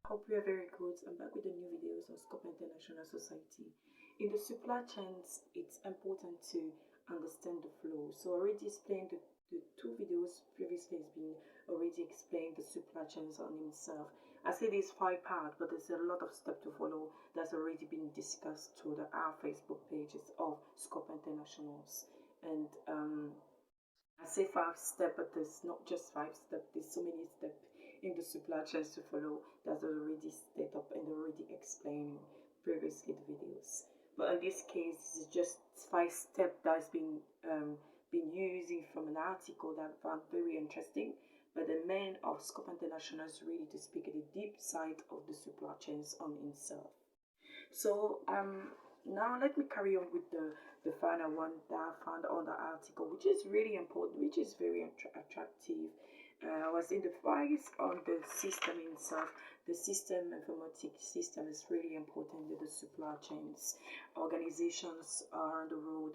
Hope you are very good. I'm back with the new videos on Scope International Society. In the supply chains, it's important to understand the flow. So already explained the two videos previously has been already explained the supply chains on himself. I say this 5 part, but there's a lot of steps to follow that's already been discussed through our Facebook pages of Scope Internationals. And I say 5 steps, but there's not just 5 steps. There's so many steps in the supply chains to follow that's already set up and already explained previously the videos. But in this case, this is just 5 steps that's been using from an article that I found very interesting. But the man of Scope International is really to speak at the deep side of the supply chains on himself. So now let me carry on with the final one that I found on the article, which is really important, which is very attractive. I was in the price on the system itself. The system, informatic system, is really important in the supply chains. Organizations are on the road.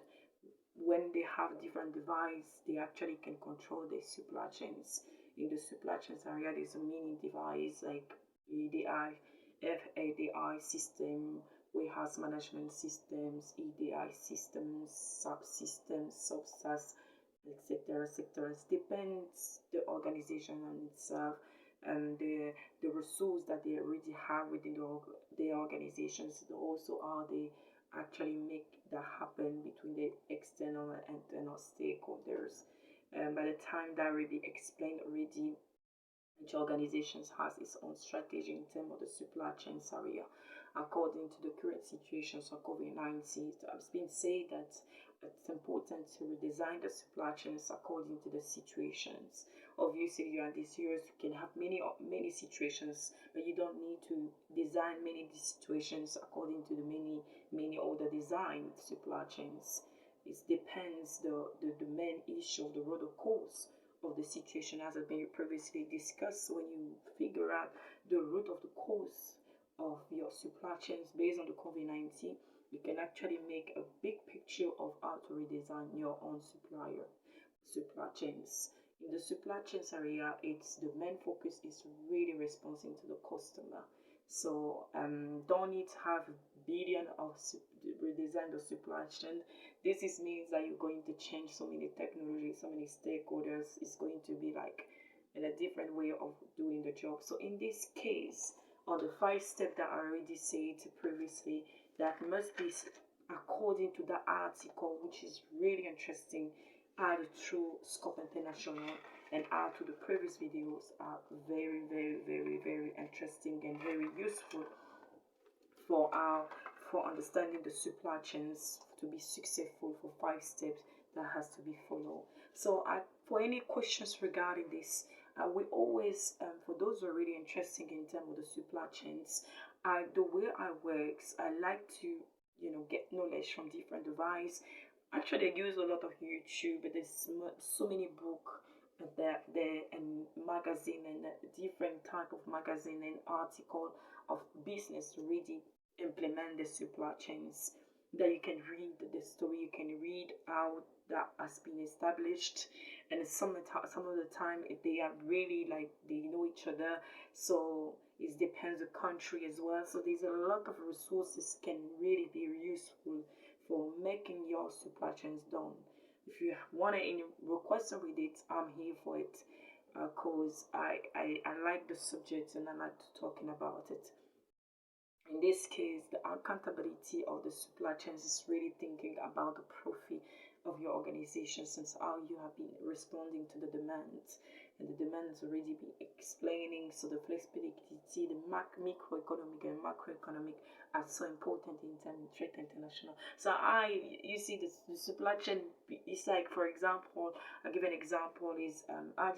When they have different devices, they actually can control their supply chains. In the supply chains area, there's a mini device like EDI, FADI system, warehouse management systems, EDI systems, subsystems, subsas, etc. etc. Depends the organization on itself and the resource that they already have within their organizations. Also, how they actually make that happen between the external and internal stakeholders. By the time that already explained already, each organization has its own strategy in terms of the supply chain area. According to the current situations of COVID-19, it has been said that it's important to redesign the supply chains according to the situations. Obviously, you are this years you can have many situations, but you don't need to design many situations according to the many other design supply chains. It depends the main issue of the root cause of the situation as has been previously discussed. When you figure out the root of the cause of your supply chains based on the COVID-19, you can actually make a big picture of how to redesign your own supply chains. In the supply chains area, it's the main focus is really responding to the customer. So don't need to have billion of redesign the supply chain. This means that you're going to change so many technologies, so many stakeholders. It's going to be like in a different way of doing the job. So in this case, on the 5 steps that I already said previously, that must be according to the article, which is really interesting, added through Scope International and add to the previous videos are very, very, very, very interesting and very useful for understanding the supply chains to be successful. For 5 steps that has to be followed. So for any questions regarding this, we always for those who are really interested in terms of the supply chains, the way I works, I like to get knowledge from different devices. Actually, I use a lot of YouTube, but there's so many books there and magazine and different type of magazine and article of business to really implement the supply chains, that you can read the story, you can read how that has been established, and some of the time they are really like they know each other, so it depends the country as well. So there's a lot of resources can really be useful for making your supply chains done. If you want any request with it, I'm here for it, because I like the subject and I like talking about it. In this case, the accountability of the supply chains is really thinking about the profit of your organization, since how you have been responding to the demands, and the demands already been explaining. So the flexibility, the microeconomic and macroeconomic are so important in terms of trade international. So you see the supply chain is like, for example, I'll give an example is how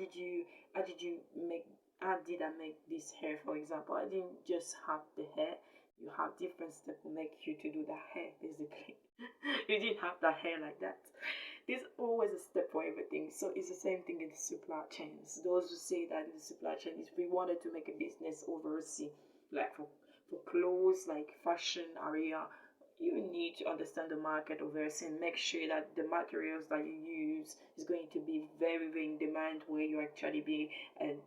did I make this hair? For example, I didn't just have the hair. You have different steps to make you to do the hair, basically. You didn't have the hair like that. There's always a step for everything. So it's the same thing in the supply chains. Those who say that in the supply chain, if we wanted to make a business overseas, like for clothes, like fashion area, you need to understand the market of and make sure that the materials that you use is going to be very very in demand, where you actually be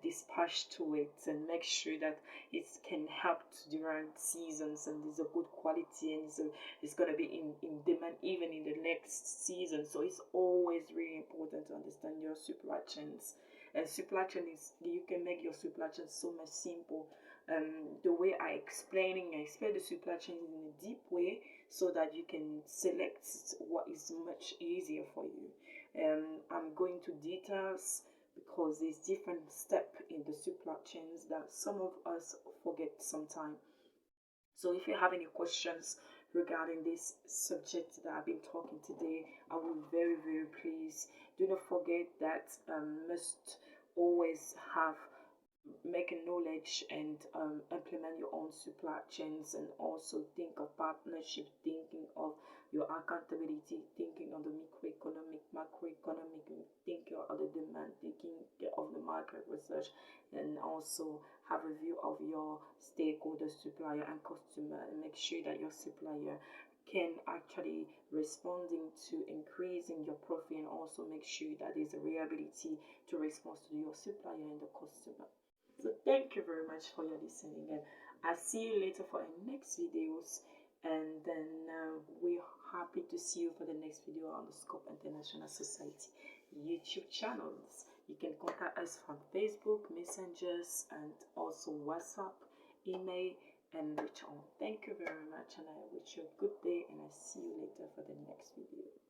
dispatched to it, and make sure that it can help during seasons and is a good quality, and it's going to be in demand even in the next season. So it's always really important to understand your supply chains. And supply chain is, you can make your supply chain so much simple. The way I explain the supply chain in a deep way, so that you can select what is much easier for you. I'm going to details because there's different steps in the supply chains that some of us forget sometimes. So if you have any questions regarding this subject that I've been talking today, I will very very please. Do not forget that must always have making knowledge and implement your own supply chains, and also think of partnership, thinking of your accountability, thinking of the microeconomic, macroeconomic, thinking of the demand, thinking of the market research, and also have a view of your stakeholder, supplier and customer, and make sure that your supplier can actually responding to increasing your profit, and also make sure that there's a reliability to respond to your supplier and the customer. So thank you very much for your listening, and I'll see you later for our next videos. And then we're happy to see you for the next video on the Scope International Society YouTube channels. You can contact us from Facebook, Messengers, and also WhatsApp, email, and reach on. Thank you very much, and I wish you a good day, and I'll see you later for the next video.